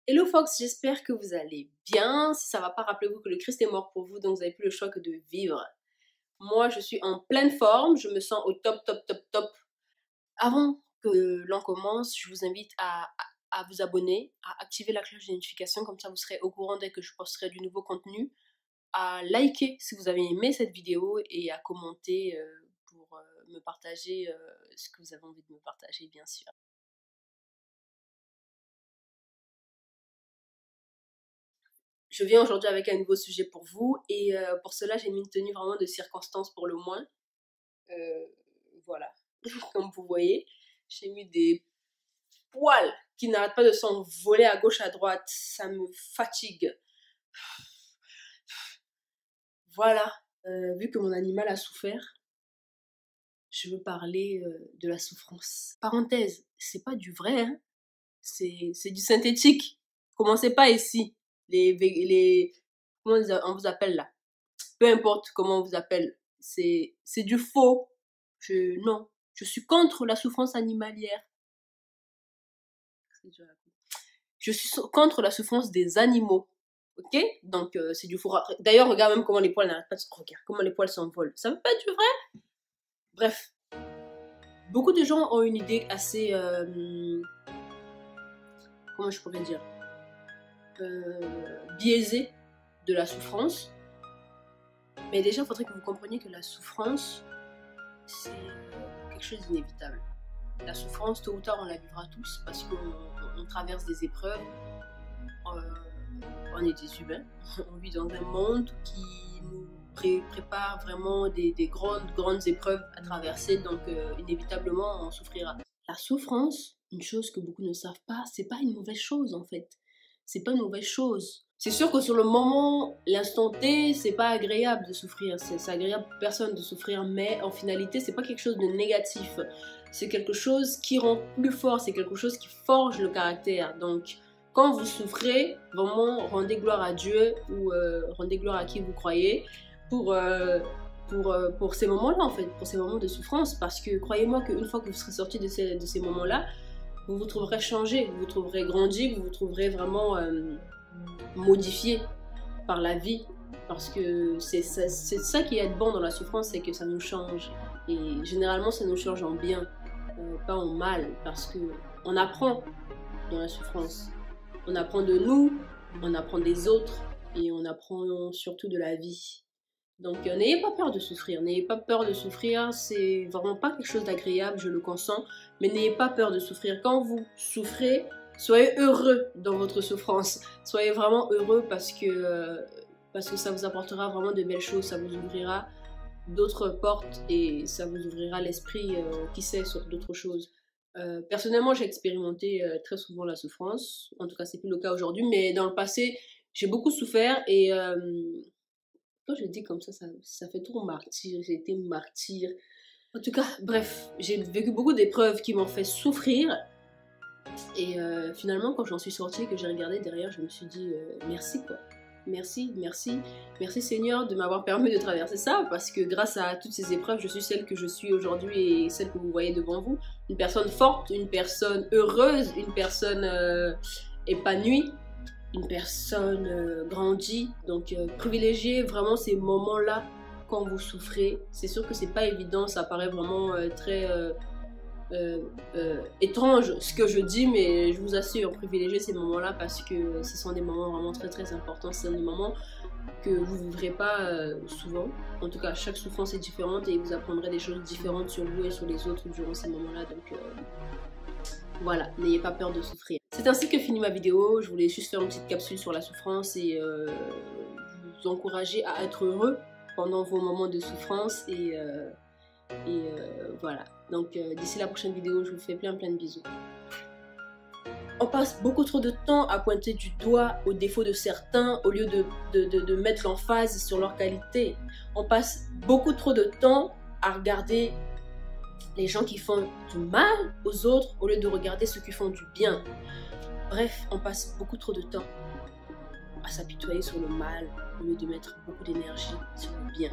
Hello Fox, j'espère que vous allez bien. Si ça va pas, rappelez-vous que le Christ est mort pour vous, donc vous n'avez plus le choix que de vivre. Moi, je suis en pleine forme, je me sens au top, top, top, top. Avant que l'on commence, je vous invite à vous abonner, à activer la cloche de notification, comme ça vous serez au courant dès que je posterai du nouveau contenu, à liker si vous avez aimé cette vidéo et à commenter pour me partager ce que vous avez envie de me partager, bien sûr. Je viens aujourd'hui avec un nouveau sujet pour vous et pour cela j'ai mis une tenue vraiment de circonstance pour le moins. Euh, voilà, comme vous voyez, j'ai mis des poils qui n'arrêtent pas de s'envoler à gauche à droite, ça me fatigue. Voilà, vu que mon animal a souffert, je veux parler de la souffrance. Parenthèse, c'est pas du vrai, hein? C'est du synthétique. Commencez pas ici. Comment on vous appelle là? Peu importe comment on vous appelle, c'est du faux. Non, je suis contre la souffrance animalière. Je suis contre la souffrance des animaux. Ok? Donc c'est du faux. D'ailleurs, regarde même comment les poils n'arrêtent pas de se... Regarde comment les poils s'envolent. Ça veut pas être du vrai? Bref. Beaucoup de gens ont une idée assez... comment je pourrais dire? Biaisée de la souffrance. Mais déjà, il faudrait que vous compreniez que la souffrance, c'est quelque chose d'inévitable. La souffrance, tôt ou tard, on la vivra tous parce qu'on traverse des épreuves. On est des humains. On vit dans un monde qui nous prépare vraiment des grandes épreuves à traverser. Donc, inévitablement, on souffrira. La souffrance, une chose que beaucoup ne savent pas, c'est pas une mauvaise chose en fait. C'est pas une mauvaise chose. C'est sûr que sur le moment, l'instant T, c'est pas agréable de souffrir. C'est agréable pour personne de souffrir, mais en finalité, c'est pas quelque chose de négatif. C'est quelque chose qui rend plus fort, c'est quelque chose qui forge le caractère. Donc, quand vous souffrez, vraiment, rendez gloire à Dieu ou rendez gloire à qui vous croyez pour ces moments-là, en fait, pour ces moments de souffrance. Parce que croyez-moi qu'une fois que vous serez sorti de ces moments-là, vous vous trouverez changé, vous vous trouverez grandi, vous vous trouverez vraiment modifié par la vie. Parce que c'est ça qui est bon dans la souffrance, c'est que ça nous change. Et généralement, ça nous change en bien, pas en mal. Parce qu'on apprend dans la souffrance. On apprend de nous, on apprend des autres, et on apprend surtout de la vie. Donc n'ayez pas peur de souffrir, n'ayez pas peur de souffrir, c'est vraiment pas quelque chose d'agréable, je le consens, mais n'ayez pas peur de souffrir. Quand vous souffrez, soyez heureux dans votre souffrance, soyez vraiment heureux parce que ça vous apportera vraiment de belles choses, ça vous ouvrira d'autres portes et ça vous ouvrira l'esprit, qui sait, sur d'autres choses. Personnellement, j'ai expérimenté très souvent la souffrance, en tout cas c'est plus le cas aujourd'hui, mais dans le passé, j'ai beaucoup souffert et... quand je dis comme ça fait trop martyr, j'ai été martyr. En tout cas, bref, j'ai vécu beaucoup d'épreuves qui m'ont fait souffrir. Et finalement, quand j'en suis sortie, que j'ai regardé derrière, je me suis dit merci quoi. Merci, merci, merci Seigneur de m'avoir permis de traverser ça parce que grâce à toutes ces épreuves, je suis celle que je suis aujourd'hui et celle que vous voyez devant vous. Une personne forte, une personne heureuse, une personne épanouie. Une personne grandie, donc privilégiez vraiment ces moments-là quand vous souffrez. C'est sûr que c'est pas évident, ça paraît vraiment très étrange ce que je dis, mais je vous assure, privilégiez ces moments-là parce que ce sont des moments vraiment très très importants. Ce sont des moments que vous ne vivrez pas souvent. En tout cas, chaque souffrance est différente et vous apprendrez des choses différentes sur vous et sur les autres durant ces moments-là. Donc voilà, n'ayez pas peur de souffrir. C'est ainsi que finit ma vidéo. Je voulais juste faire une petite capsule sur la souffrance et vous encourager à être heureux pendant vos moments de souffrance. Et voilà. Donc d'ici la prochaine vidéo, je vous fais plein de bisous. On passe beaucoup trop de temps à pointer du doigt aux défauts de certains au lieu de mettre l'emphase sur leurs qualités. On passe beaucoup trop de temps à regarder les gens qui font du mal aux autres au lieu de regarder ceux qui font du bien. Bref, on passe beaucoup trop de temps à s'apitoyer sur le mal au lieu de mettre beaucoup d'énergie sur le bien.